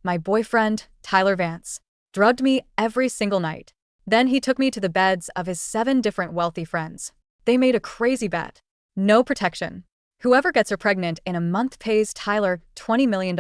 My boyfriend, Tyler Vance, drugged me every single night. Then he took me to the beds of his 7 different wealthy friends. They made a crazy bet. No protection. Whoever gets her pregnant in a month pays Tyler $20 million.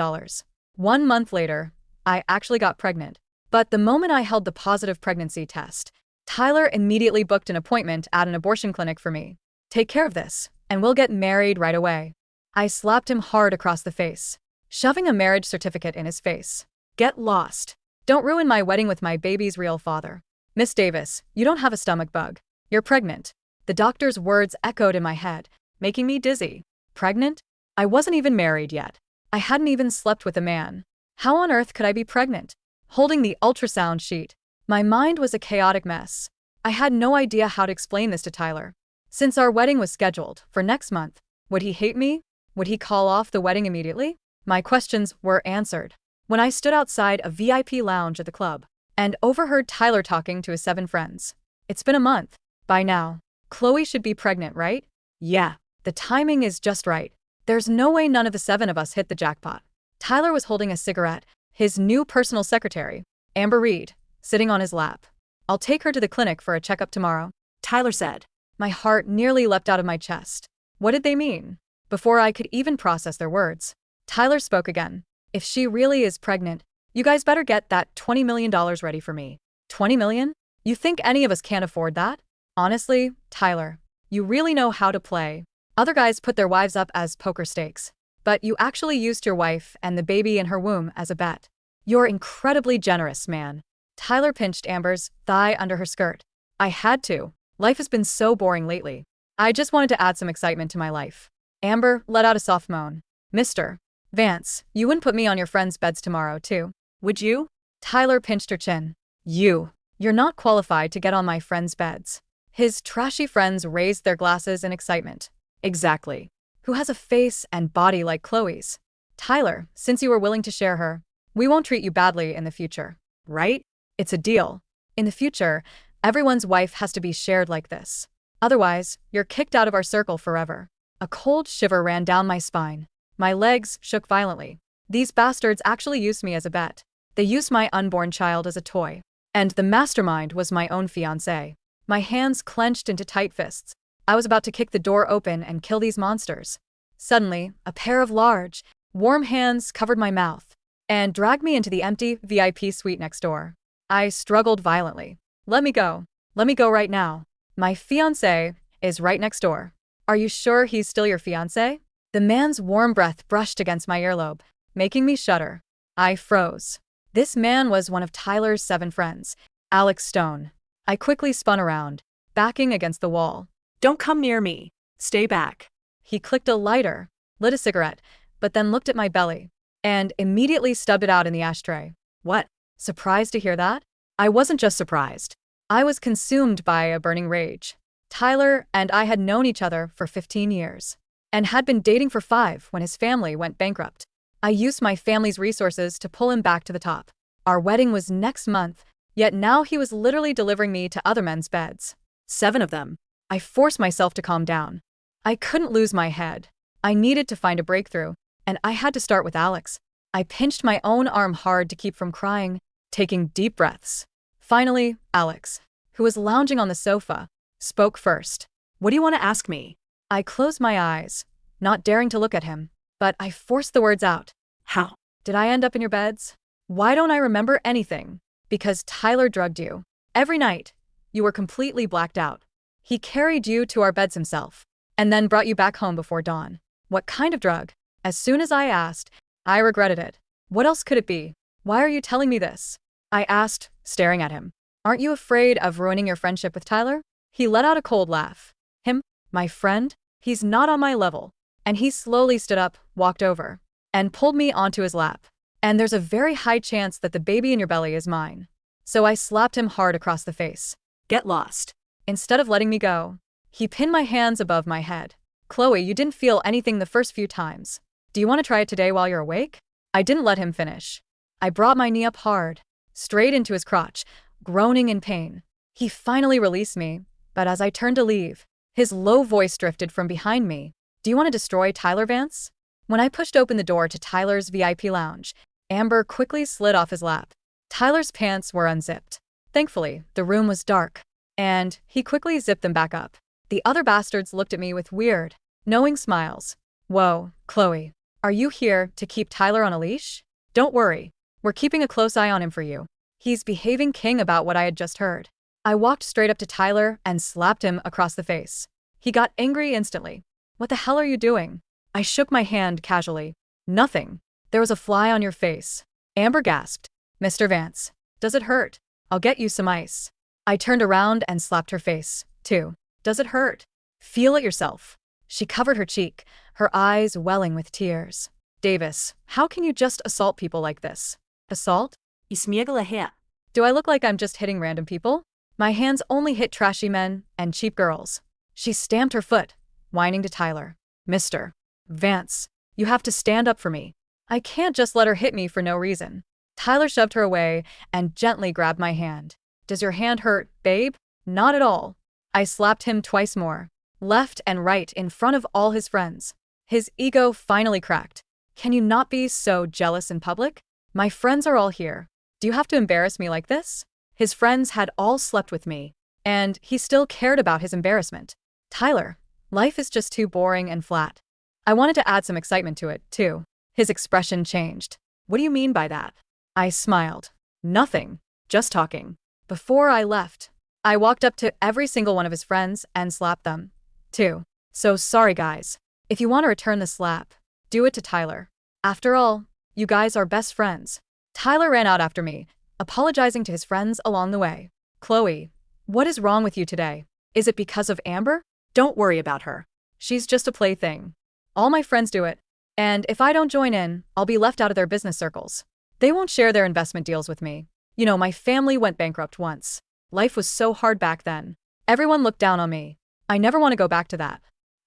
1 month later, I actually got pregnant. But the moment I held the positive pregnancy test, Tyler immediately booked an appointment at an abortion clinic for me. Take care of this, and we'll get married right away. I slapped him hard across the face, shoving a marriage certificate in his face. Get lost. Don't ruin my wedding with my baby's real father. Miss Davis, you don't have a stomach bug. You're pregnant. The doctor's words echoed in my head, making me dizzy. Pregnant? I wasn't even married yet. I hadn't even slept with a man. How on earth could I be pregnant? Holding the ultrasound sheet, my mind was a chaotic mess. I had no idea how to explain this to Tyler. Since our wedding was scheduled for next month, would he hate me? Would he call off the wedding immediately? My questions were answered when I stood outside a VIP lounge at the club and overheard Tyler talking to his 7 friends. It's been a month. By now, Chloe should be pregnant, right? Yeah, the timing is just right. There's no way none of the 7 of us hit the jackpot. Tyler was holding a cigarette, his new personal secretary, Amber Reed, sitting on his lap. I'll take her to the clinic for a checkup tomorrow, Tyler said. My heart nearly leapt out of my chest. What did they mean? Before I could even process their words, Tyler spoke again. If she really is pregnant, you guys better get that $20 million ready for me. 20 million? You think any of us can't afford that? Honestly, Tyler, you really know how to play. Other guys put their wives up as poker stakes, but you actually used your wife and the baby in her womb as a bet. You're incredibly generous, man. Tyler pinched Amber's thigh under her skirt. I had to. Life has been so boring lately. I just wanted to add some excitement to my life. Amber let out a soft moan. Mr. Vance, you wouldn't put me on your friends' beds tomorrow, too, would you? Tyler pinched her chin. You're not qualified to get on my friends' beds. His trashy friends raised their glasses in excitement. Exactly. Who has a face and body like Chloe's? Tyler, since you were willing to share her, we won't treat you badly in the future, right? It's a deal. In the future, everyone's wife has to be shared like this. Otherwise, you're kicked out of our circle forever. A cold shiver ran down my spine. My legs shook violently. These bastards actually used me as a bet. They used my unborn child as a toy. And the mastermind was my own fiancé. My hands clenched into tight fists. I was about to kick the door open and kill these monsters. Suddenly, a pair of large, warm hands covered my mouth and dragged me into the empty VIP suite next door. I struggled violently. Let me go. Let me go right now. My fiancé is right next door. Are you sure he's still your fiancé? The man's warm breath brushed against my earlobe, making me shudder. I froze. This man was one of Tyler's 7 friends, Alex Stone. I quickly spun around, backing against the wall. Don't come near me. Stay back. He clicked a lighter, lit a cigarette, but then looked at my belly and immediately stubbed it out in the ashtray. What? Surprised to hear that? I wasn't just surprised. I was consumed by a burning rage. Tyler and I had known each other for 15 years and had been dating for 5 when his family went bankrupt. I used my family's resources to pull him back to the top. Our wedding was next month, yet now he was literally delivering me to other men's beds. 7 of them. I forced myself to calm down. I couldn't lose my head. I needed to find a breakthrough, and I had to start with Alex. I pinched my own arm hard to keep from crying, taking deep breaths. Finally, Alex, who was lounging on the sofa, spoke first. What do you want to ask me? I closed my eyes, not daring to look at him, but I forced the words out. How did I end up in your beds? Why don't I remember anything? Because Tyler drugged you. Every night, you were completely blacked out. He carried you to our beds himself, and then brought you back home before dawn. What kind of drug? As soon as I asked, I regretted it. What else could it be? Why are you telling me this? I asked, staring at him. Aren't you afraid of ruining your friendship with Tyler? He let out a cold laugh. Him? My friend? He's not on my level. And he slowly stood up, walked over, and pulled me onto his lap. And there's a very high chance that the baby in your belly is mine. So I slapped him hard across the face. Get lost. Instead of letting me go, he pinned my hands above my head. Chloe, you didn't feel anything the first few times. Do you want to try it today while you're awake? I didn't let him finish. I brought my knee up hard, straight into his crotch, groaning in pain. He finally released me, but as I turned to leave, his low voice drifted from behind me. Do you want to destroy Tyler, Vance? When I pushed open the door to Tyler's VIP lounge, Amber quickly slid off his lap. Tyler's pants were unzipped. Thankfully, the room was dark, and he quickly zipped them back up. The other bastards looked at me with weird, knowing smiles. Whoa, Chloe. Are you here to keep Tyler on a leash? Don't worry. We're keeping a close eye on him for you. He's behaving king about what I had just heard. I walked straight up to Tyler and slapped him across the face. He got angry instantly. What the hell are you doing? I shook my hand casually. Nothing. There was a fly on your face. Amber gasped. Mr. Vance. Does it hurt? I'll get you some ice. I turned around and slapped her face, too. Does it hurt? Feel it yourself. She covered her cheek, her eyes welling with tears. Davis, how can you just assault people like this? Assault? Do I look like I'm just hitting random people? My hands only hit trashy men and cheap girls. She stamped her foot, whining to Tyler. Mr. Vance, you have to stand up for me. I can't just let her hit me for no reason. Tyler shoved her away and gently grabbed my hand. Does your hand hurt, babe? Not at all. I slapped him twice more, left and right in front of all his friends. His ego finally cracked. Can you not be so jealous in public? My friends are all here. Do you have to embarrass me like this? His friends had all slept with me, and he still cared about his embarrassment. Tyler, life is just too boring and flat. I wanted to add some excitement to it, too. His expression changed. What do you mean by that? I smiled. Nothing. Just talking. Before I left, I walked up to every single one of his friends and slapped them, too. So sorry, guys. If you want to return the slap, do it to Tyler. After all, you guys are best friends. Tyler ran out after me, apologizing to his friends along the way. Chloe, what is wrong with you today? Is it because of Amber? Don't worry about her. She's just a plaything. All my friends do it, and if I don't join in, I'll be left out of their business circles. They won't share their investment deals with me. You know, my family went bankrupt once. Life was so hard back then. Everyone looked down on me. I never want to go back to that.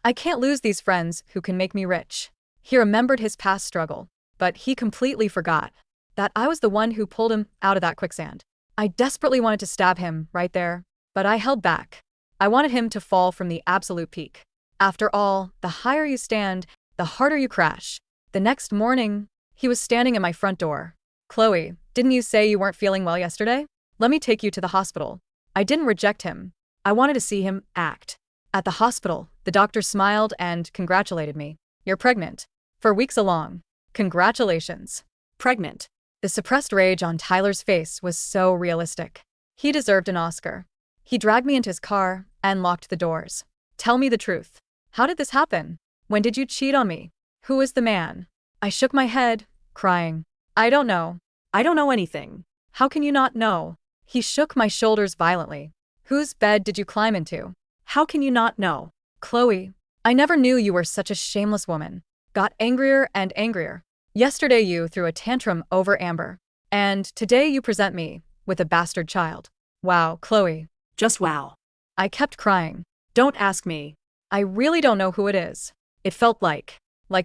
I can't lose these friends who can make me rich. He remembered his past struggle, but he completely forgot that I was the one who pulled him out of that quicksand. I desperately wanted to stab him right there, but I held back. I wanted him to fall from the absolute peak. After all, the higher you stand, the harder you crash. The next morning, he was standing at my front door. Chloe, didn't you say you weren't feeling well yesterday? Let me take you to the hospital. I didn't reject him. I wanted to see him act. At the hospital, the doctor smiled and congratulated me. You're pregnant. For weeks along. Congratulations. Pregnant. The suppressed rage on Tyler's face was so realistic. He deserved an Oscar. He dragged me into his car and locked the doors. Tell me the truth. How did this happen? When did you cheat on me? Who is the man? I shook my head, crying. I don't know. I don't know anything. How can you not know? He shook my shoulders violently. Whose bed did you climb into? How can you not know? Chloe, I never knew you were such a shameless woman. Got angrier and angrier. Yesterday you threw a tantrum over Amber. And today you present me with a bastard child. Wow, Chloe. Just wow. I kept crying. Don't ask me. I really don't know who it is. It felt like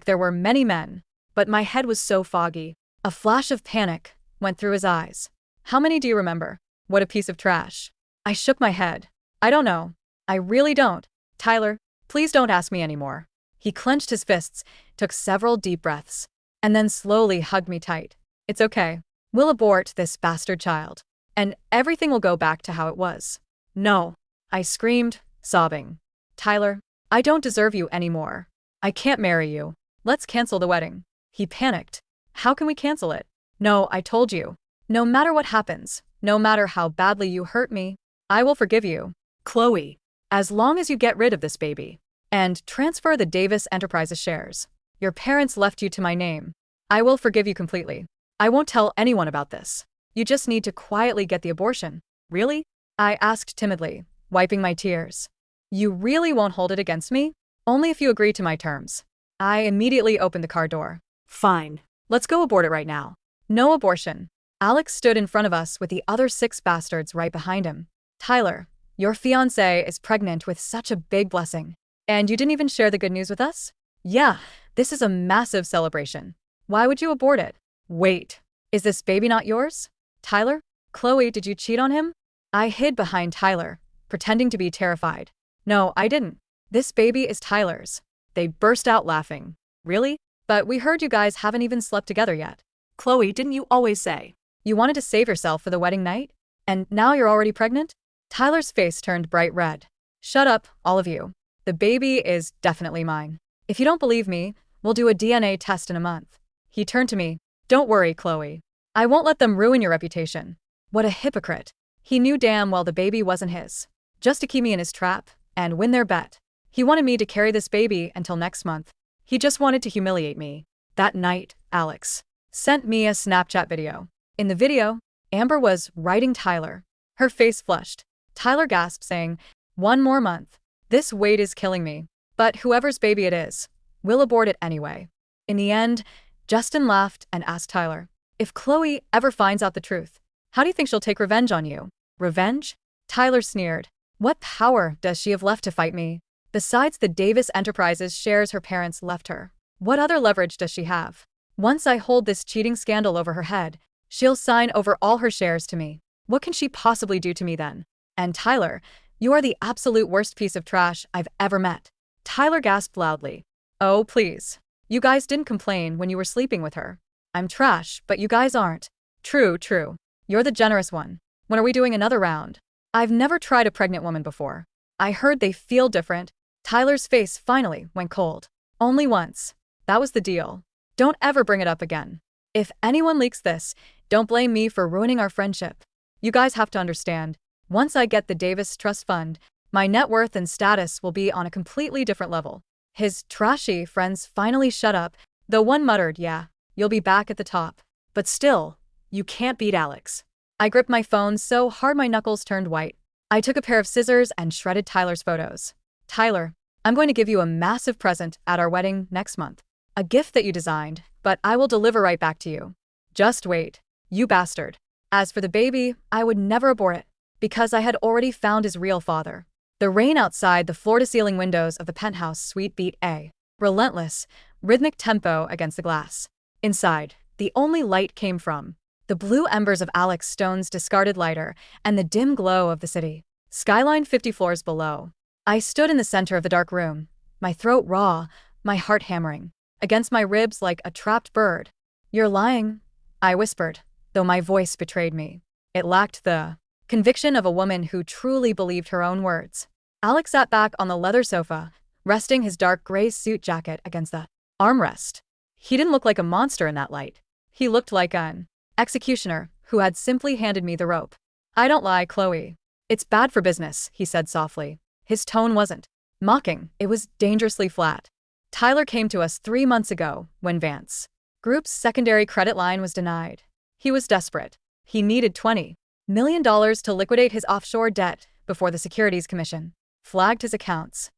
there were many men. But my head was so foggy. A flash of panic went through his eyes. How many do you remember? What a piece of trash. I shook my head. I don't know. I really don't. Tyler, please don't ask me anymore. He clenched his fists, took several deep breaths, and then slowly hugged me tight. It's okay. We'll abort this bastard child, and everything will go back to how it was. No. I screamed, sobbing. Tyler, I don't deserve you anymore. I can't marry you. Let's cancel the wedding. He panicked. How can we cancel it? No, I told you. No matter what happens, no matter how badly you hurt me, I will forgive you. Chloe, as long as you get rid of this baby and transfer the Davis Enterprises shares. Your parents left you to my name. I will forgive you completely. I won't tell anyone about this. You just need to quietly get the abortion. Really? I asked timidly, wiping my tears. You really won't hold it against me? Only if you agree to my terms. I immediately opened the car door. Fine. Let's go abort it right now. No abortion. Alex stood in front of us with the other 6 bastards right behind him. Tyler, your fiancée is pregnant with such a big blessing. And you didn't even share the good news with us? Yeah, this is a massive celebration. Why would you abort it? Wait, is this baby not yours? Tyler? Chloe, did you cheat on him? I hid behind Tyler, pretending to be terrified. No, I didn't. This baby is Tyler's. They burst out laughing. Really? But we heard you guys haven't even slept together yet. Chloe, didn't you always say? You wanted to save yourself for the wedding night? And now you're already pregnant? Tyler's face turned bright red. Shut up, all of you. The baby is definitely mine. If you don't believe me, we'll do a DNA test in a month. He turned to me. Don't worry, Chloe. I won't let them ruin your reputation. What a hypocrite. He knew damn well the baby wasn't his. Just to keep me in his trap and win their bet. He wanted me to carry this baby until next month. He just wanted to humiliate me. That night, Alex sent me a Snapchat video. In the video, Amber was riding Tyler. Her face flushed. Tyler gasped, saying, "One more month. This weight is killing me. But whoever's baby it is, we'll abort it anyway." In the end, Justin laughed and asked Tyler, "If Chloe ever finds out the truth, how do you think she'll take revenge on you?" Revenge? Tyler sneered. What power does she have left to fight me? Besides the Davis Enterprises shares her parents left her, what other leverage does she have? Once I hold this cheating scandal over her head, she'll sign over all her shares to me. What can she possibly do to me then? And Tyler, you are the absolute worst piece of trash I've ever met. Tyler gasped loudly. Oh, please. You guys didn't complain when you were sleeping with her. I'm trash, but you guys aren't. True, true. You're the generous one. When are we doing another round? I've never tried a pregnant woman before. I heard they feel different. Tyler's face finally went cold. Only once. That was the deal. Don't ever bring it up again. If anyone leaks this, don't blame me for ruining our friendship. You guys have to understand, once I get the Davis Trust Fund, my net worth and status will be on a completely different level. His trashy friends finally shut up, though one muttered, yeah, you'll be back at the top. But still, you can't beat Alex. I gripped my phone so hard my knuckles turned white. I took a pair of scissors and shredded Tyler's photos. Tyler, I'm going to give you a massive present at our wedding next month. A gift that you designed, but I will deliver right back to you. Just wait, you bastard. As for the baby, I would never abort it, because I had already found his real father. The rain outside the floor-to-ceiling windows of the penthouse suite beat a relentless, rhythmic tempo against the glass. Inside, the only light came from the blue embers of Alex Stone's discarded lighter and the dim glow of the city skyline 50 floors below. I stood in the center of the dark room, my throat raw, my heart hammering against my ribs like a trapped bird. You're lying, I whispered, though my voice betrayed me. It lacked the conviction of a woman who truly believed her own words. Alex sat back on the leather sofa, resting his dark gray suit jacket against the armrest. He didn't look like a monster in that light. He looked like an executioner who had simply handed me the rope. I don't lie, Chloe. It's bad for business, he said softly. His tone wasn't mocking, it was dangerously flat. Tyler came to us 3 months ago when Vance Group's secondary credit line was denied. He was desperate. He needed $20 million to liquidate his offshore debt before the Securities Commission flagged his accounts.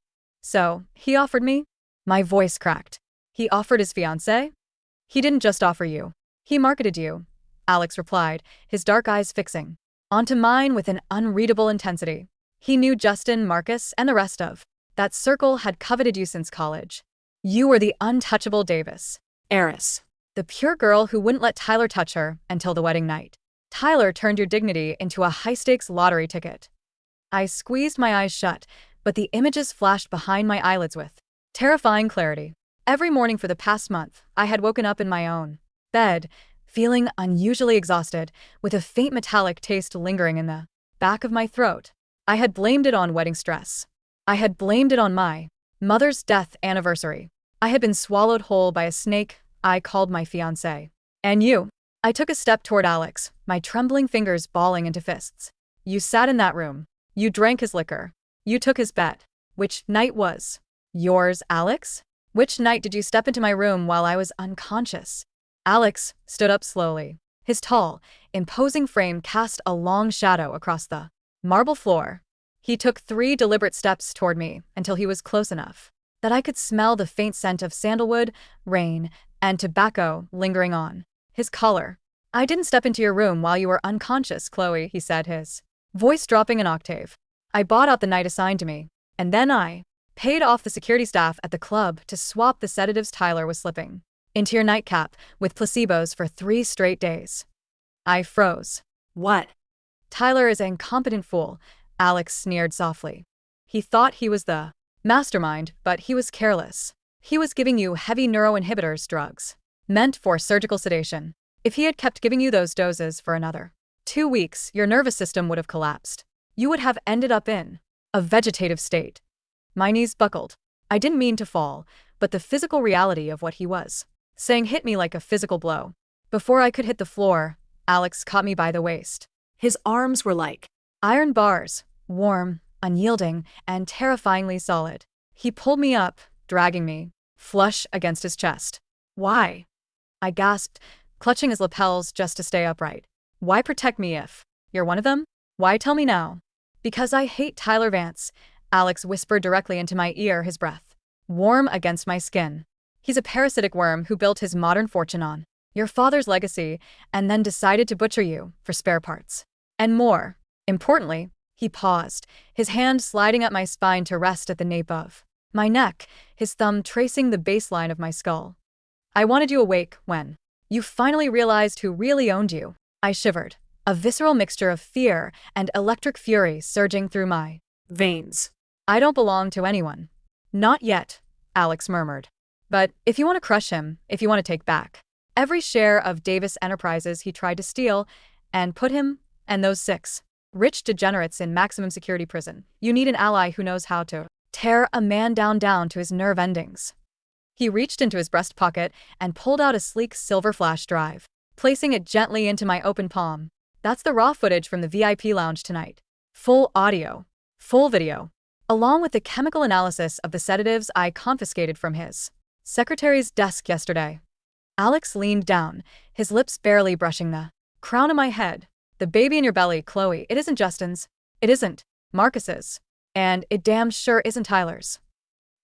So, he offered me? My voice cracked. He offered his fiancée? He didn't just offer you. He marketed you, Alex replied, his dark eyes fixing onto mine with an unreadable intensity. He knew Justin, Marcus, and the rest of that circle had coveted you since college. You were the untouchable Davis heiress, the pure girl who wouldn't let Tyler touch her until the wedding night. Tyler turned your dignity into a high-stakes lottery ticket. I squeezed my eyes shut, but the images flashed behind my eyelids with terrifying clarity. Every morning for the past month, I had woken up in my own bed, feeling unusually exhausted, with a faint metallic taste lingering in the back of my throat. I had blamed it on wedding stress. I had blamed it on my mother's death anniversary. I had been swallowed whole by a snake I called my fiancé. And you? I took a step toward Alex, my trembling fingers balling into fists. You sat in that room. You drank his liquor. You took his bet. Which night was yours, Alex? Which night did you step into my room while I was unconscious? Alex stood up slowly. His tall, imposing frame cast a long shadow across the marble floor. He took 3 deliberate steps toward me until he was close enough that I could smell the faint scent of sandalwood, rain, and tobacco lingering on his collar. I didn't step into your room while you were unconscious, Chloe, he said, his voice dropping an octave. I bought out the night assigned to me, and then I paid off the security staff at the club to swap the sedatives Tyler was slipping into your nightcap with placebos for 3 straight days. I froze. What? Tyler is an incompetent fool, Alex sneered softly. He thought he was the mastermind, but he was careless. He was giving you heavy neuroinhibitors drugs, meant for surgical sedation. If he had kept giving you those doses for another 2 weeks, your nervous system would have collapsed. You would have ended up in a vegetative state. My knees buckled. I didn't mean to fall, but the physical reality of what he was saying hit me like a physical blow. Before I could hit the floor, Alex caught me by the waist. His arms were like Iron bars, warm, unyielding, and terrifyingly solid. He pulled me up, dragging me, flush against his chest. Why? I gasped, clutching his lapels just to stay upright. Why protect me if you're one of them? Why tell me now? Because I hate Tyler Vance, Alex whispered directly into my ear, his breath warm against my skin. He's a parasitic worm who built his modern fortune on your father's legacy and then decided to butcher you for spare parts. And more importantly, he paused, his hand sliding up my spine to rest at the nape of my neck, his thumb tracing the baseline of my skull. I wanted you awake when you finally realized who really owned you. I shivered, a visceral mixture of fear and electric fury surging through my veins. I don't belong to anyone. Not yet, Alex murmured. But if you want to crush him, if you want to take back every share of Davis Enterprises he tried to steal, and put him and those 6 rich degenerates in maximum security prison, you need an ally who knows how to tear a man down to his nerve endings. He reached into his breast pocket and pulled out a sleek silver flash drive, placing it gently into my open palm. That's the raw footage from the VIP lounge tonight. Full audio, full video, along with the chemical analysis of the sedatives I confiscated from his secretary's desk yesterday. Alex leaned down, his lips barely brushing the crown of my head. The baby in your belly, Chloe, it isn't Justin's. It isn't Marcus's. And it damn sure isn't Tyler's.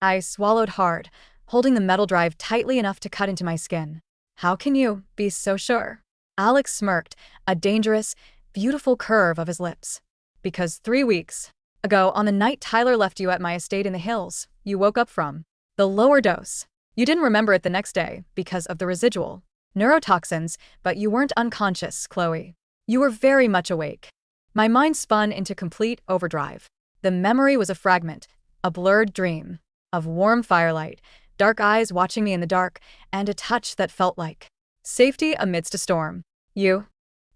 I swallowed hard, holding the metal drive tightly enough to cut into my skin. How can you be so sure? Alex smirked, a dangerous, beautiful curve of his lips. Because 3 weeks ago, on the night Tyler left you at my estate in the hills, you woke up from the lower dose. You didn't remember it the next day because of the residual neurotoxins, but you weren't unconscious, Chloe. You were very much awake. My mind spun into complete overdrive. The memory was a fragment, a blurred dream, of warm firelight, dark eyes watching me in the dark, and a touch that felt like safety amidst a storm. You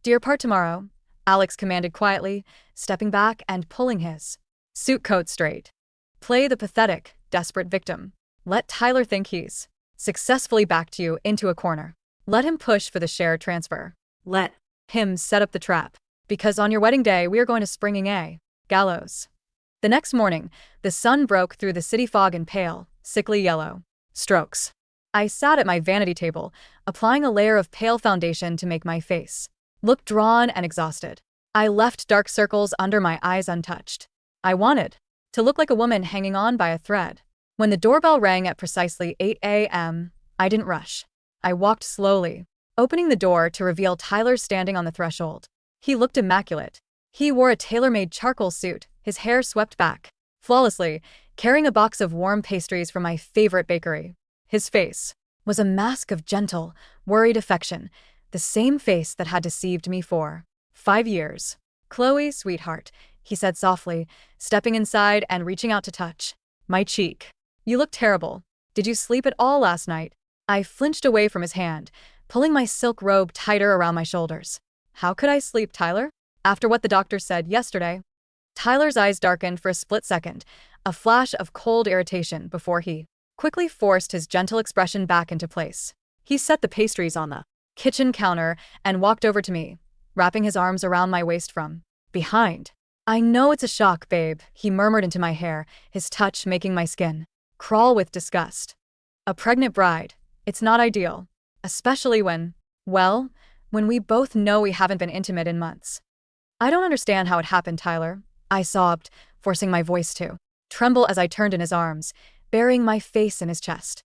do your part tomorrow, Alex commanded quietly, stepping back and pulling his suit coat straight. Play the pathetic, desperate victim. Let Tyler think he's successfully backed you into a corner. Let him push for the share transfer. Let him set up the trap. Because on your wedding day, we are going to springing a gallows. The next morning, the sun broke through the city fog in pale, sickly yellow strokes. I sat at my vanity table, applying a layer of pale foundation to make my face look drawn and exhausted. I left dark circles under my eyes untouched. I wanted to look like a woman hanging on by a thread. When the doorbell rang at precisely 8 a.m., I didn't rush. I walked slowly, opening the door to reveal Tyler standing on the threshold. He looked immaculate. He wore a tailor-made charcoal suit, his hair swept back flawlessly, carrying a box of warm pastries from my favorite bakery. His face was a mask of gentle, worried affection, the same face that had deceived me for 5 years. Chloe, sweetheart, he said softly, stepping inside and reaching out to touch my cheek. You look terrible. Did you sleep at all last night? I flinched away from his hand, pulling my silk robe tighter around my shoulders. How could I sleep, Tyler? After what the doctor said yesterday? Tyler's eyes darkened for a split second, a flash of cold irritation before he quickly forced his gentle expression back into place. He set the pastries on the kitchen counter and walked over to me, wrapping his arms around my waist from behind. I know it's a shock, babe, he murmured into my hair, his touch making my skin crawl with disgust. A pregnant bride. It's not ideal. Especially when we both know we haven't been intimate in months. I don't understand how it happened, Tyler. I sobbed, forcing my voice to tremble as I turned in his arms, burying my face in his chest.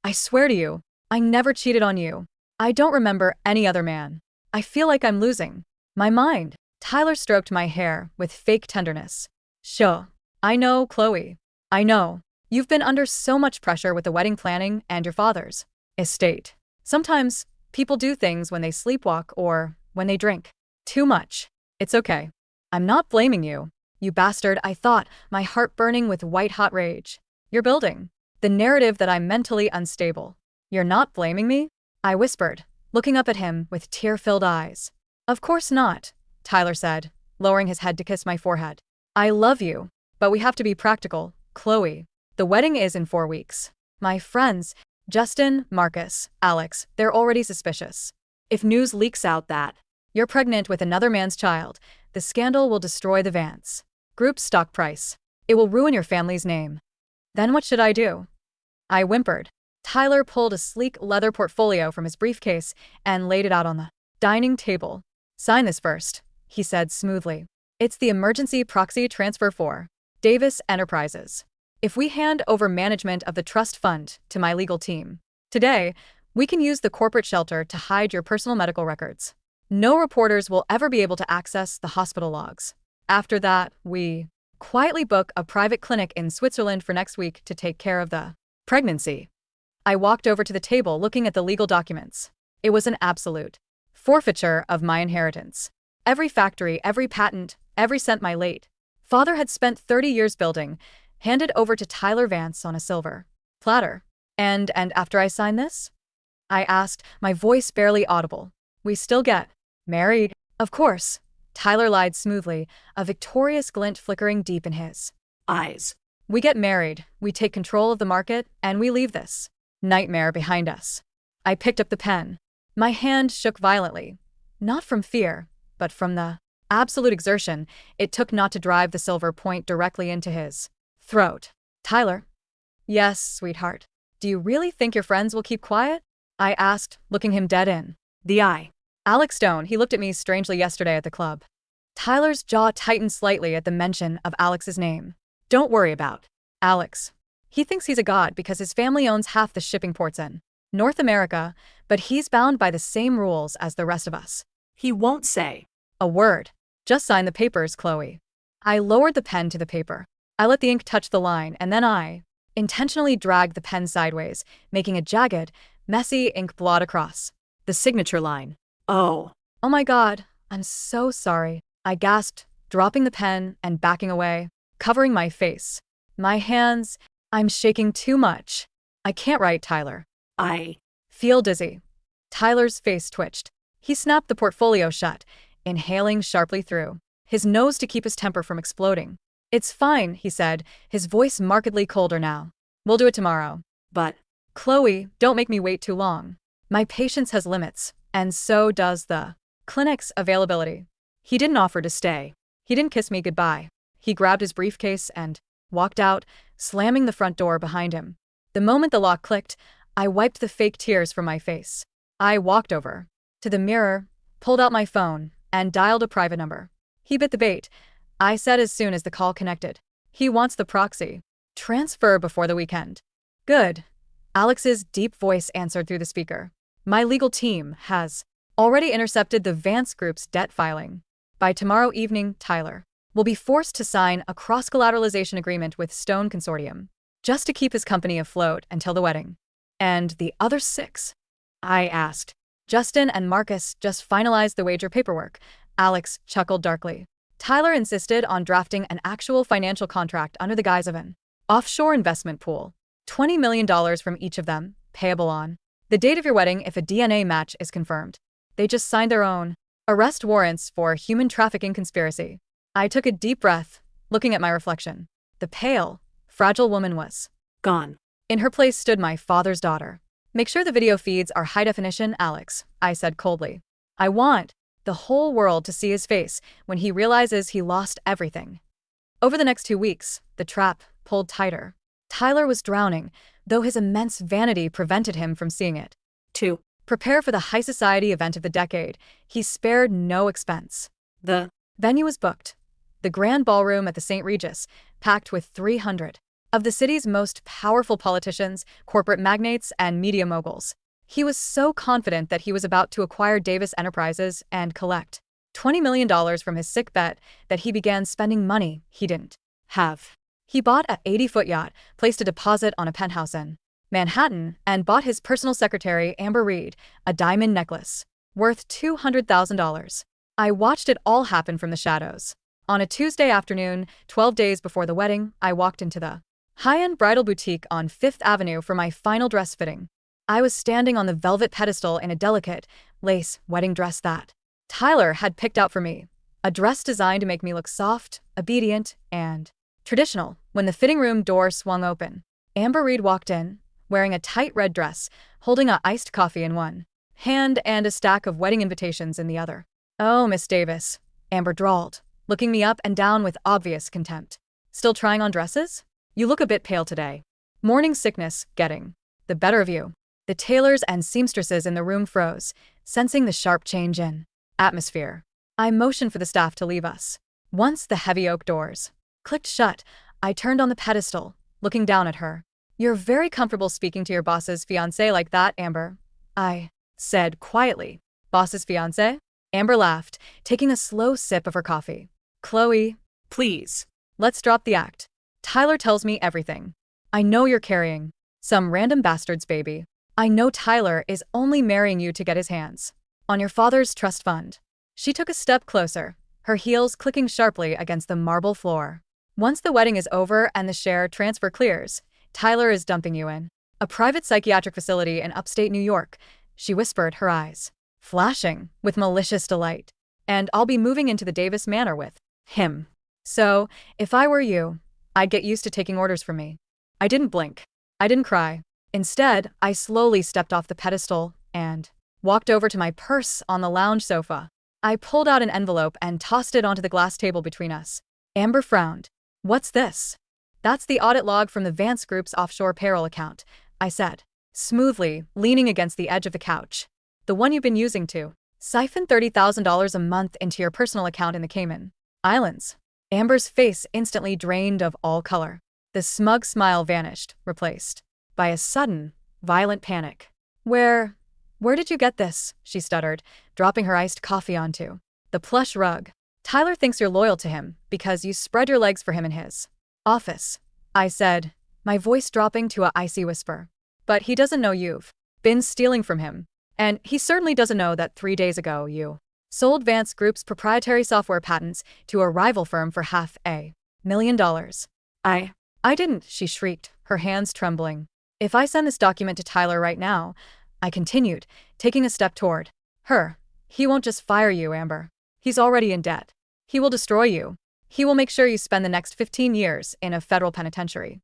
I swear to you, I never cheated on you. I don't remember any other man. I feel like I'm losing my mind. Tyler stroked my hair with fake tenderness. Sure. I know, Chloe. I know. You've been under so much pressure with the wedding planning and your father's estate. Sometimes people do things when they sleepwalk or when they drink too much. It's okay. I'm not blaming you. You bastard, I thought, my heart burning with white-hot rage. You're building the narrative that I'm mentally unstable. You're not blaming me? I whispered, looking up at him with tear-filled eyes. Of course not, Tyler said, lowering his head to kiss my forehead. I love you, but we have to be practical, Chloe. The wedding is in 4 weeks. My friends, Justin, Marcus, Alex, they're already suspicious. If news leaks out that You're pregnant with another man's child, the scandal will destroy the Vance Group's stock price. It will ruin your family's name. Then what should I do? I whimpered. Tyler pulled a sleek leather portfolio from his briefcase and laid it out on the dining table. Sign this first, he said smoothly. It's the emergency proxy transfer for Davis Enterprises. If we hand over management of the trust fund to my legal team today, we can use the corporate shelter to hide your personal medical records. No reporters will ever be able to access the hospital logs. After that, we quietly book a private clinic in Switzerland for next week to take care of the pregnancy. I walked over to the table looking at the legal documents. It was an absolute forfeiture of my inheritance. Every factory, every patent, every cent my late father had spent 30 years building, handed over to Tyler Vance on a silver platter. And after I sign this? I asked, my voice barely audible. We still get married? Of course. Tyler lied smoothly, a victorious glint flickering deep in his eyes. We get married, we take control of the market, and we leave this nightmare behind us. I picked up the pen. My hand shook violently, not from fear, but from the absolute exertion it took not to drive the silver point directly into his throat. Tyler? Yes, sweetheart. Do you really think your friends will keep quiet? I asked, looking him dead in the eye. Alex Stone, he looked at me strangely yesterday at the club. Tyler's jaw tightened slightly at the mention of Alex's name. Don't worry about Alex. He thinks he's a god because his family owns half the shipping ports in North America, but he's bound by the same rules as the rest of us. He won't say a word. Just sign the papers, Chloe. I lowered the pen to the paper. I let the ink touch the line, and then I intentionally dragged the pen sideways, making a jagged, messy ink blot across the signature line. Oh My God, I'm so sorry, I gasped, dropping the pen and backing away, covering my face. My hands, I'm shaking too much. I can't write, Tyler. I feel dizzy. Tyler's face twitched. He snapped the portfolio shut, inhaling sharply through his nose to keep his temper from exploding. It's fine, he said, his voice markedly colder now. We'll do it tomorrow. But Chloe, don't make me wait too long. My patience has limits, and so does the clinic's availability. He didn't offer to stay. He didn't kiss me goodbye. He grabbed his briefcase and walked out, slamming the front door behind him. The moment the lock clicked, I wiped the fake tears from my face. I walked over to the mirror, pulled out my phone, and dialed a private number. He bit the bait, I said as soon as the call connected. He wants the proxy transfer before the weekend. Good. Alex's deep voice answered through the speaker. My legal team has already intercepted the Vance Group's debt filing. By tomorrow evening, Tyler will be forced to sign a cross-collateralization agreement with Stone Consortium, just to keep his company afloat until the wedding. And the other 6? I asked. Justin and Marcus just finalized the wager paperwork. Alex chuckled darkly. Tyler insisted on drafting an actual financial contract under the guise of an offshore investment pool. $20 million from each of them, payable on the date of your wedding if a DNA match is confirmed. They just signed their own arrest warrants for human trafficking conspiracy. I took a deep breath, looking at my reflection. The pale, fragile woman was gone. In her place stood my father's daughter. Make sure the video feeds are high definition, Alex, I said coldly. I want the whole world to see his face when he realizes he lost everything. Over the next 2 weeks, the trap pulled tighter. Tyler was drowning, though his immense vanity prevented him from seeing it. To prepare for the high society event of the decade, he spared no expense. The venue was booked. The grand ballroom at the St. Regis, packed with 300 of the city's most powerful politicians, corporate magnates, and media moguls. He was so confident that he was about to acquire Davis Enterprises and collect $20 million from his sick bet that he began spending money he didn't have. He bought a 80-foot yacht, placed a deposit on a penthouse in Manhattan, and bought his personal secretary, Amber Reed, a diamond necklace worth $200,000. I watched it all happen from the shadows. On a Tuesday afternoon, 12 days before the wedding, I walked into the high-end bridal boutique on Fifth Avenue for my final dress fitting. I was standing on the velvet pedestal in a delicate, lace wedding dress that Tyler had picked out for me. A dress designed to make me look soft, obedient, and traditional. When the fitting room door swung open, Amber Reed walked in, wearing a tight red dress, holding a iced coffee in one hand and a stack of wedding invitations in the other. "Oh, Miss Davis," Amber drawled, looking me up and down with obvious contempt. "Still trying on dresses? You look a bit pale today. Morning sickness getting the better of you." The tailors and seamstresses in the room froze, sensing the sharp change in atmosphere. I motioned for the staff to leave us. Once the heavy oak doors clicked shut, I turned on the pedestal, looking down at her. "You're very comfortable speaking to your boss's fiancé like that, Amber," I said quietly. "Boss's fiancé?" Amber laughed, taking a slow sip of her coffee. "Chloe, Please. let's drop the act. Tyler tells me everything. I know you're carrying some random bastard's baby. I know Tyler is only marrying you to get his hands on your father's trust fund." She took a step closer, her heels clicking sharply against the marble floor. "Once the wedding is over and the share transfer clears, Tyler is dumping you in a private psychiatric facility in upstate New York," she whispered, her eyes flashing with malicious delight. "And I'll be moving into the Davis Manor with him. So, if I were you, I'd get used to taking orders from me." I didn't blink. I didn't cry. Instead, I slowly stepped off the pedestal and walked over to my purse on the lounge sofa. I pulled out an envelope and tossed it onto the glass table between us. Amber frowned. "What's this?" "That's the audit log from the Vance Group's offshore payroll account," I said, smoothly, leaning against the edge of the couch. "The one you've been using to siphon $30,000 a month into your personal account in the Cayman Islands." Amber's face instantly drained of all color. The smug smile vanished, replaced by a sudden, violent panic. Where did you get this?" she stuttered, dropping her iced coffee onto the plush rug. "Tyler thinks you're loyal to him because you spread your legs for him in his office," I said, my voice dropping to a icy whisper. "But he doesn't know you've been stealing from him. And he certainly doesn't know that 3 days ago you sold Vance Group's proprietary software patents to a rival firm for $500,000. I didn't," she shrieked, her hands trembling. "If I send this document to Tyler right now," I continued, taking a step toward her, "he won't just fire you, Amber. He's already in debt. He will destroy you. He will make sure you spend the next 15 years in a federal penitentiary."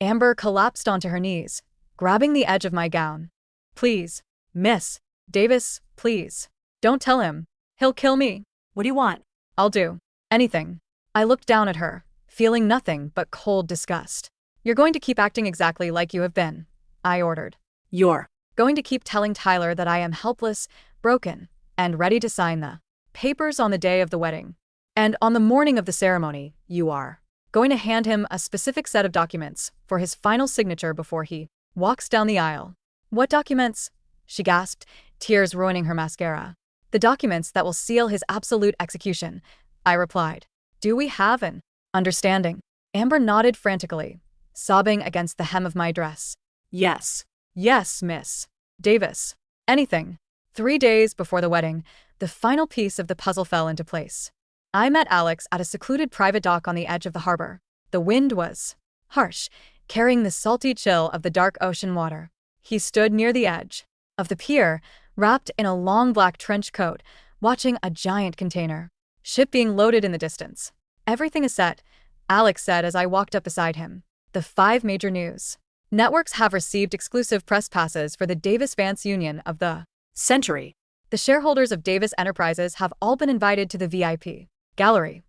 Amber collapsed onto her knees, grabbing the edge of my gown. "Please, Miss Davis, please. Don't tell him. He'll kill me." What do you want? "I'll do anything." I looked down at her, feeling nothing but cold disgust. "You're going to keep acting exactly like you have been," I ordered. You're "Going to keep telling Tyler that I am helpless, broken, and ready to sign the papers on the day of the wedding. And on the morning of the ceremony, you are going to hand him a specific set of documents for his final signature before he walks down the aisle." "What documents?" she gasped, tears ruining her mascara. "The documents that will seal his absolute execution," I replied. "Do we have an understanding?" Amber nodded frantically, sobbing against the hem of my dress. yes. "Yes, Miss Davis. Anything." 3 days before the wedding, the final piece of the puzzle fell into place. I met Alex at a secluded private dock on the edge of the harbor. The wind was harsh, carrying the salty chill of the dark ocean water. He stood near the edge of the pier, wrapped in a long black trench coat, watching a giant container ship being loaded in the distance. "Everything is set," Alex said as I walked up beside him. "The 5 major news networks have received exclusive press passes for the Davis-Vance union of the Century. The shareholders of Davis Enterprises have all been invited to the VIP gallery."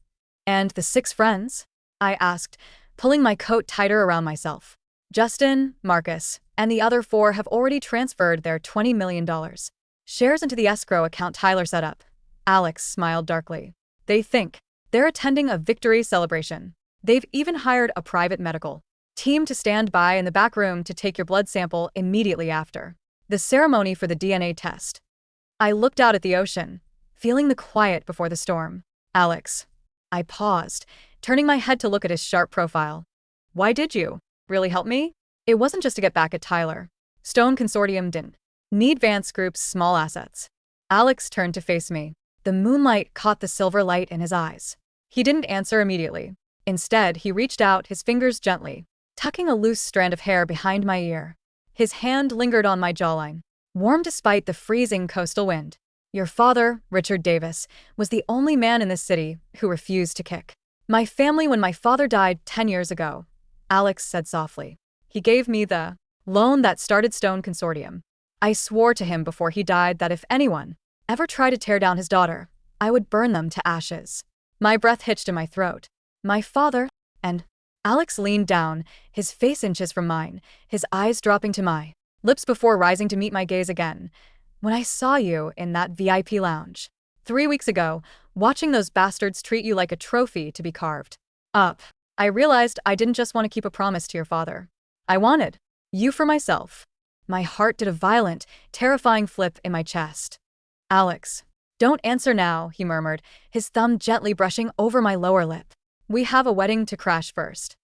"And the 6 friends?" I asked, pulling my coat tighter around myself. "Justin, Marcus, and the other 4 have already transferred their $20 million shares into the escrow account Tyler set up." Alex smiled darkly. "They think they're attending a victory celebration. They've even hired a private medical team to stand by in the back room to take your blood sample immediately after the ceremony for the DNA test." I looked out at the ocean, feeling the quiet before the storm. "Alex." I paused, turning my head to look at his sharp profile. "Why did you really help me?" "It wasn't just to get back at Tyler. Stone Consortium didn't need Vance Group's small assets." Alex turned to face me. The moonlight caught the silver light in his eyes. He didn't answer immediately. Instead, he reached out his fingers gently, tucking a loose strand of hair behind my ear. His hand lingered on my jawline, warm despite the freezing coastal wind. Your father, Richard Davis, was the only man in this city who refused to kick. My family when my father died 10 years ago, Alex said softly. He gave me the loan that started Stone Consortium. I swore to him before he died that if anyone ever tried to tear down his daughter, I would burn them to ashes. My breath hitched in my throat. My father, and Alex leaned down, his face inches from mine, his eyes dropping to my lips before rising to meet my gaze again. When I saw you in that VIP lounge 3 weeks ago, watching those bastards treat you like a trophy to be carved up, I realized I didn't just want to keep a promise to your father. I wanted you for myself. My heart did a violent, terrifying flip in my chest. Alex, don't answer now, he murmured, his thumb gently brushing over my lower lip. We have a wedding to crash first.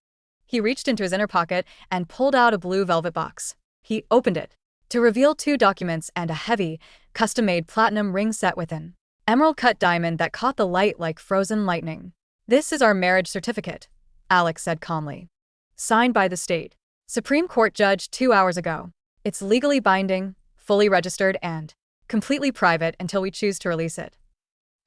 He reached into his inner pocket and pulled out a blue velvet box. He opened it to reveal 2 documents and a heavy, custom-made platinum ring set with an emerald-cut diamond that caught the light like frozen lightning. This is our marriage certificate, Alex said calmly. Signed by the state Supreme Court judge 2 hours ago. It's legally binding, fully registered, and completely private until we choose to release it.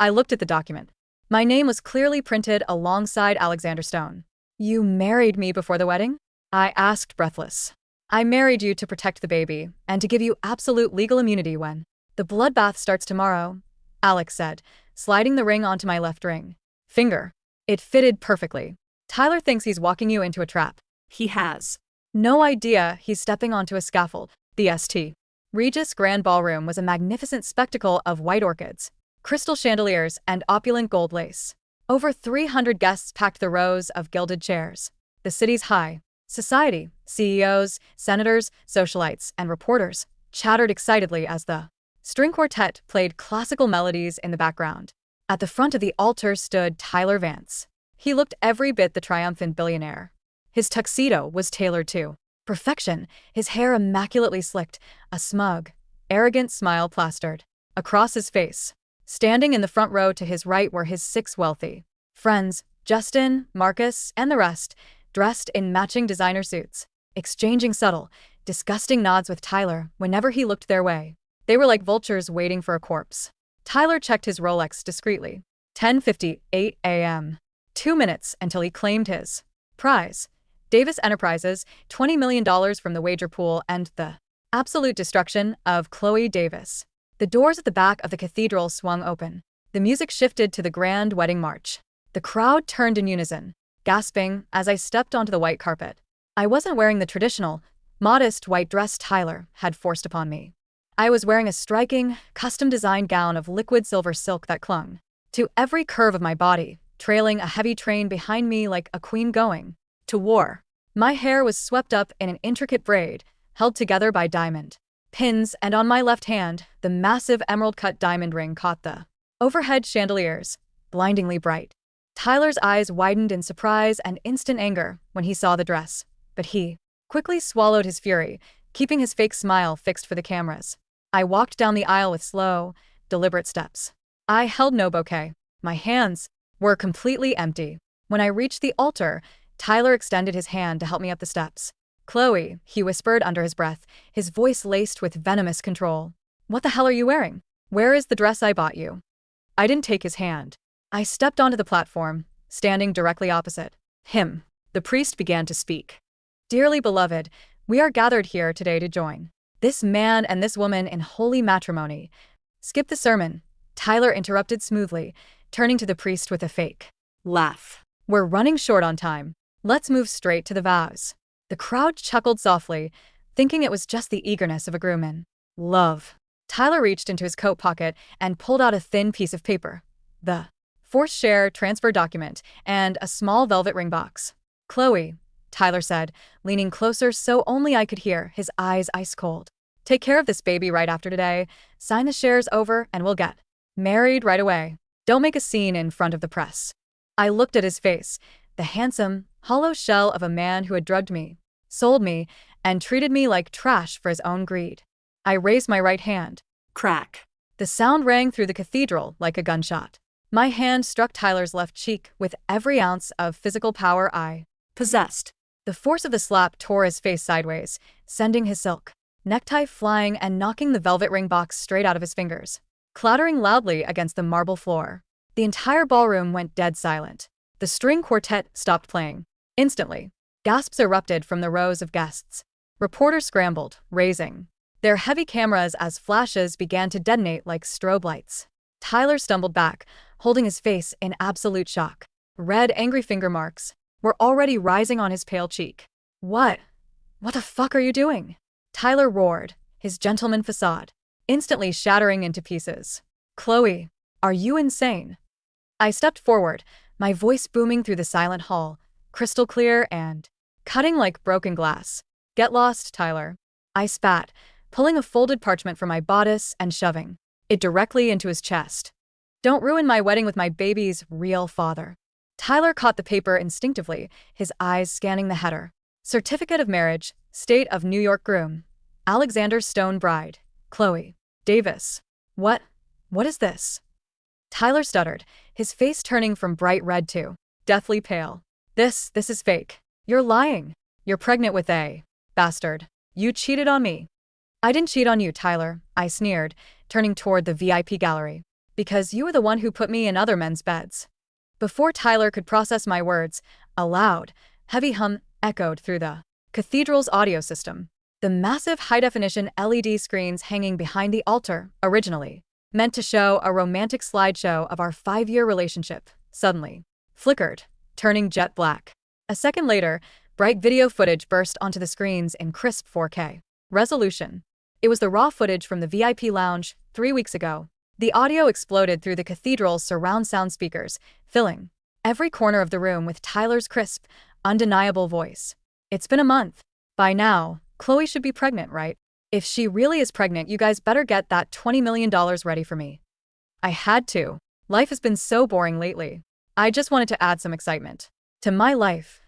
I looked at the document. My name was clearly printed alongside Alexander Stone. You married me before the wedding? I asked, breathless. I married you to protect the baby and to give you absolute legal immunity when the bloodbath starts tomorrow, Alex said, sliding the ring onto my left ring finger. It fitted perfectly. Tyler thinks he's walking you into a trap. He has no idea he's stepping onto a scaffold. The St. Regis Grand Ballroom was a magnificent spectacle of white orchids, crystal chandeliers, and opulent gold lace. Over 300 guests packed the rows of gilded chairs. The city's high society, CEOs, senators, socialites, and reporters chattered excitedly as the string quartet played classical melodies in the background. At the front of the altar stood Tyler Vance. He looked every bit the triumphant billionaire. His tuxedo was tailored to perfection, his hair immaculately slicked, a smug, arrogant smile plastered across his face. Standing in the front row to his right were his 6 wealthy friends, Justin, Marcus, and the rest, dressed in matching designer suits, exchanging subtle, disgusting nods with Tyler whenever he looked their way. They were like vultures waiting for a corpse. Tyler checked his Rolex discreetly. 10:58 a.m. 2 minutes until he claimed his prize. Davis Enterprises, $20 million from the wager pool, and the absolute destruction of Chloe Davis. The doors at the back of the cathedral swung open. The music shifted to the grand wedding march. The crowd turned in unison, gasping as I stepped onto the white carpet. I wasn't wearing the traditional, modest white dress Tyler had forced upon me. I was wearing a striking, custom-designed gown of liquid silver silk that clung to every curve of my body, trailing a heavy train behind me like a queen going to war. My hair was swept up in an intricate braid, held together by diamond pins, and on my left hand, the massive emerald-cut diamond ring caught the overhead chandeliers, blindingly bright. Tyler's eyes widened in surprise and instant anger when he saw the dress, but he quickly swallowed his fury, keeping his fake smile fixed for the cameras. I walked down the aisle with slow, deliberate steps. I held no bouquet. My hands were completely empty. When I reached the altar, Tyler extended his hand to help me up the steps. Chloe, he whispered under his breath, his voice laced with venomous control. What the hell are you wearing? Where is the dress I bought you? I didn't take his hand. I stepped onto the platform, standing directly opposite him. The priest began to speak. Dearly beloved, we are gathered here today to join this man and this woman in holy matrimony. Skip the sermon, Tyler interrupted smoothly, turning to the priest with a fake laugh. We're running short on time. Let's move straight to the vows. The crowd chuckled softly, thinking it was just the eagerness of a groom in love. Tyler reached into his coat pocket and pulled out a thin piece of paper, the forced share transfer document, and a small velvet ring box. Chloe, Tyler said, leaning closer so only I could hear, his eyes ice cold. Take care of this baby right after today. Sign the shares over and we'll get married right away. Don't make a scene in front of the press. I looked at his face, the handsome, hollow shell of a man who had drugged me, sold me, and treated me like trash for his own greed. I raised my right hand. Crack. The sound rang through the cathedral like a gunshot. My hand struck Tyler's left cheek with every ounce of physical power I possessed. The force of the slap tore his face sideways, sending his silk necktie flying and knocking the velvet ring box straight out of his fingers, clattering loudly against the marble floor. The entire ballroom went dead silent. The string quartet stopped playing. Instantly, gasps erupted from the rows of guests. Reporters scrambled, raising their heavy cameras as flashes began to detonate like strobe lights. Tyler stumbled back, holding his face in absolute shock. Red, angry finger marks were already rising on his pale cheek. What the fuck are you doing? Tyler roared, his gentleman facade instantly shattering into pieces. Chloe, are you insane? I stepped forward, my voice booming through the silent hall, crystal clear and cutting like broken glass. Get lost, Tyler. I spat, pulling a folded parchment from my bodice and shoving it directly into his chest. Don't ruin my wedding with my baby's real father. Tyler caught the paper instinctively, his eyes scanning the header. Certificate of marriage, State of New York groom. Alexander Stone bride. Chloe Davis. What is this? Tyler stuttered, his face turning from bright red to deathly pale. This is fake. You're lying. You're pregnant with a bastard. You cheated on me. I didn't cheat on you, Tyler, I sneered, turning toward the VIP gallery. Because you were the one who put me in other men's beds. Before Tyler could process my words, a loud, heavy hum echoed through the cathedral's audio system. The massive high-definition LED screens hanging behind the altar, originally meant to show a romantic slideshow of our 5-year relationship, suddenly flickered, turning jet black. A second later, bright video footage burst onto the screens in crisp 4K resolution. It was the raw footage from the VIP lounge 3 weeks ago. The audio exploded through the cathedral's surround sound speakers, filling every corner of the room with Tyler's crisp, undeniable voice. It's been a month. By now, Chloe should be pregnant, right? If she really is pregnant, you guys better get that $20 million ready for me. I had to. Life has been so boring lately. I just wanted to add some excitement to my life.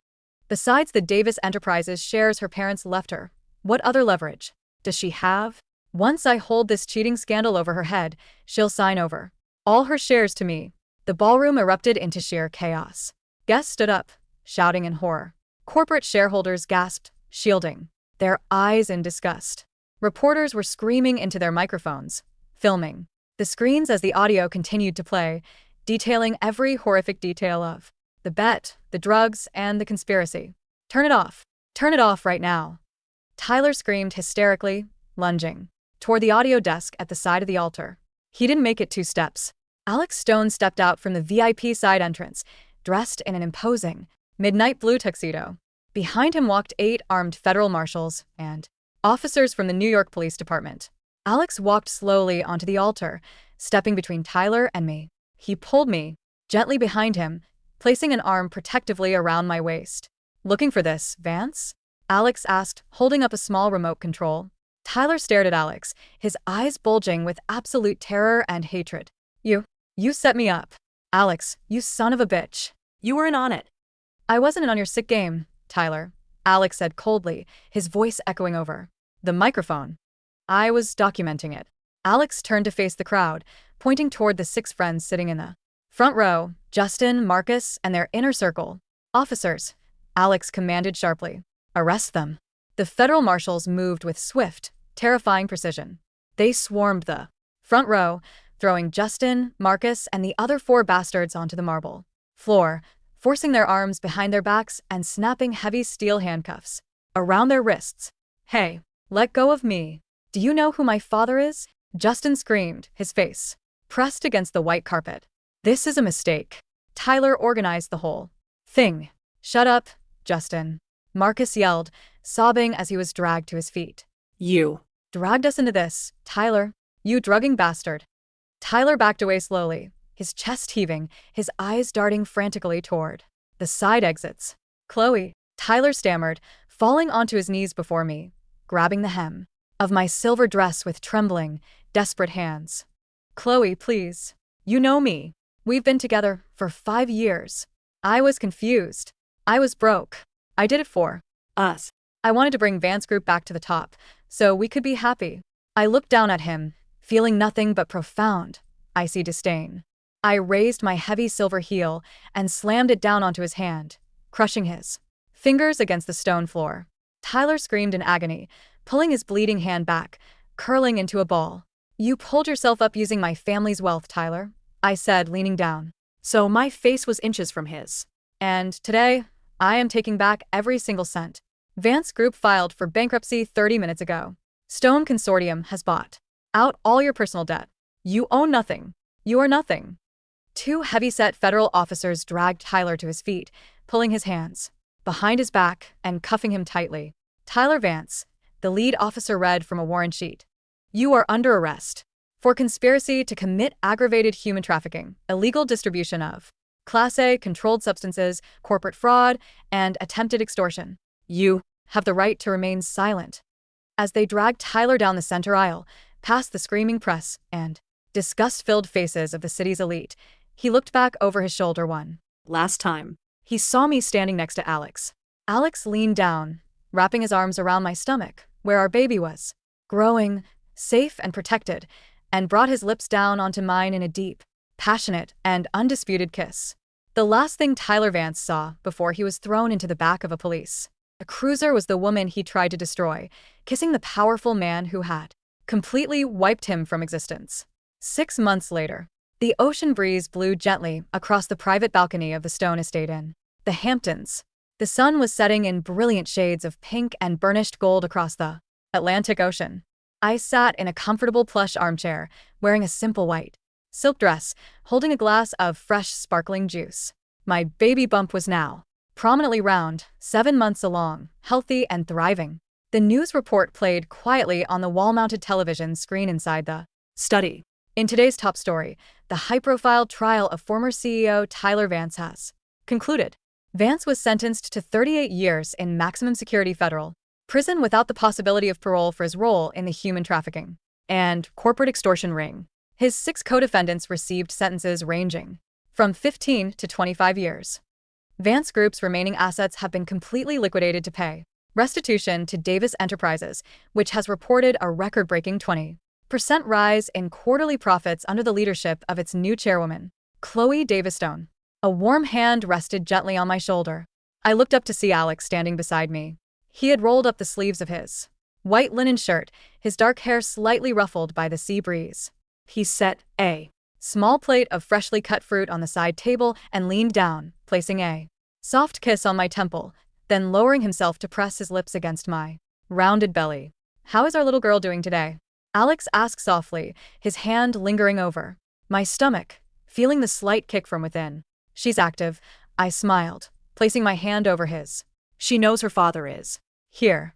Besides the Davis Enterprises shares her parents left her, what other leverage does she have? Once I hold this cheating scandal over her head, she'll sign over all her shares to me. The ballroom erupted into sheer chaos. Guests stood up, shouting in horror. Corporate shareholders gasped, shielding their eyes in disgust. Reporters were screaming into their microphones, filming the screens as the audio continued to play, detailing every horrific detail of the bet, the drugs, and the conspiracy. Turn it off. Turn it off right now. Tyler screamed hysterically, lunging toward the audio desk at the side of the altar. He didn't make it 2 steps. Alex Stone stepped out from the VIP side entrance, dressed in an imposing, midnight blue tuxedo. Behind him walked 8 armed federal marshals and officers from the New York Police Department. Alex walked slowly onto the altar, stepping between Tyler and me. He pulled me gently behind him, placing an arm protectively around my waist. Looking for this, Vance? Alex asked, holding up a small remote control. Tyler stared at Alex, his eyes bulging with absolute terror and hatred. You set me up. Alex, you son of a bitch. You weren't on it. I wasn't in on your sick game, Tyler, Alex said coldly, his voice echoing over the microphone. I was documenting it. Alex turned to face the crowd, pointing toward the 6 friends sitting in the front row, Justin, Marcus, and their inner circle. Officers, Alex commanded sharply. Arrest them. The federal marshals moved with swift, terrifying precision. They swarmed the front row, throwing Justin, Marcus, and the other 4 bastards onto the marble floor, forcing their arms behind their backs and snapping heavy steel handcuffs around their wrists. Hey, let go of me. Do you know who my father is? Justin screamed, his face pressed against the white carpet. This is a mistake. Tyler organized the whole thing. Shut up, Justin. Marcus yelled, sobbing as he was dragged to his feet. You dragged us into this, Tyler. You drugging bastard. Tyler backed away slowly, his chest heaving, his eyes darting frantically toward the side exits. Chloe, Tyler stammered, falling onto his knees before me, grabbing the hem of my silver dress with trembling, desperate hands. Chloe, please. You know me. We've been together for 5 years. I was confused. I was broke. I did it for us. I wanted to bring Vance Group back to the top, so we could be happy. I looked down at him, feeling nothing but profound, icy disdain. I raised my heavy silver heel and slammed it down onto his hand, crushing his fingers against the stone floor. Tyler screamed in agony, pulling his bleeding hand back, curling into a ball. You pulled yourself up using my family's wealth, Tyler, I said, leaning down. So my face was inches from his. And today, I am taking back every single cent. Vance Group filed for bankruptcy 30 minutes ago. Stone Consortium has bought out all your personal debt. You own nothing. You are nothing. Two heavy-set federal officers dragged Tyler to his feet, pulling his hands behind his back and cuffing him tightly. Tyler Vance, the lead officer read from a warrant sheet. You are under arrest for conspiracy to commit aggravated human trafficking, illegal distribution of Class A controlled substances, corporate fraud, and attempted extortion. You have the right to remain silent. As they dragged Tyler down the center aisle, past the screaming press and disgust-filled faces of the city's elite, he looked back over his shoulder one Last time. He saw me standing next to Alex. Alex leaned down, wrapping his arms around my stomach, where our baby was, growing, safe and protected, and brought his lips down onto mine in a deep, passionate, and undisputed kiss. The last thing Tyler Vance saw before he was thrown into the back of a police cruiser was the woman he tried to destroy, kissing the powerful man who had completely wiped him from existence. 6 months later, the ocean breeze blew gently across the private balcony of the Stone Estate Inn, the Hamptons. The sun was setting in brilliant shades of pink and burnished gold across the Atlantic Ocean. I sat in a comfortable plush armchair, wearing a simple white silk dress, holding a glass of fresh, sparkling juice. My baby bump was now prominently round, 7 months along, healthy and thriving. The news report played quietly on the wall-mounted television screen inside the study. In today's top story, the high-profile trial of former CEO Tyler Vance has concluded. Vance was sentenced to 38 years in maximum security federal prison without the possibility of parole for his role in the human trafficking and corporate extortion ring. His 6 co-defendants received sentences ranging from 15 to 25 years. Vance Group's remaining assets have been completely liquidated to pay restitution to Davis Enterprises, which has reported a record-breaking 20% rise in quarterly profits under the leadership of its new chairwoman, Chloe Davis Stone. A warm hand rested gently on my shoulder. I looked up to see Alex standing beside me. He had rolled up the sleeves of his white linen shirt, his dark hair slightly ruffled by the sea breeze. He set a small plate of freshly cut fruit on the side table and leaned down, placing a soft kiss on my temple, then lowering himself to press his lips against my rounded belly. How is our little girl doing today? Alex asked softly, his hand lingering over my stomach, feeling the slight kick from within. She's active, I smiled, placing my hand over his. She knows her father is here.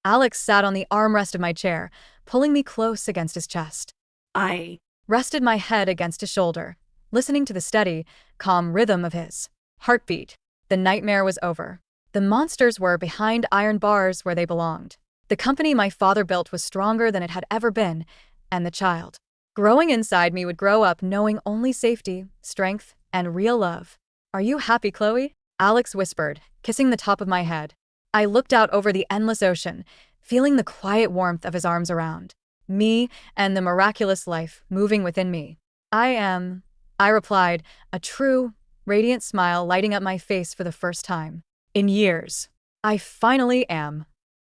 Alex sat on the armrest of my chair, pulling me close against his chest. I rested my head against his shoulder, listening to the steady, calm rhythm of his heartbeat. The nightmare was over. The monsters were behind iron bars where they belonged. The company my father built was stronger than it had ever been, and the child growing inside me would grow up knowing only safety, strength, and real love. Are you happy, Chloe? Alex whispered, kissing the top of my head. I looked out over the endless ocean, feeling the quiet warmth of his arms around me and the miraculous life moving within me. I am, I replied, a true, radiant smile lighting up my face for the first time in years. I finally am.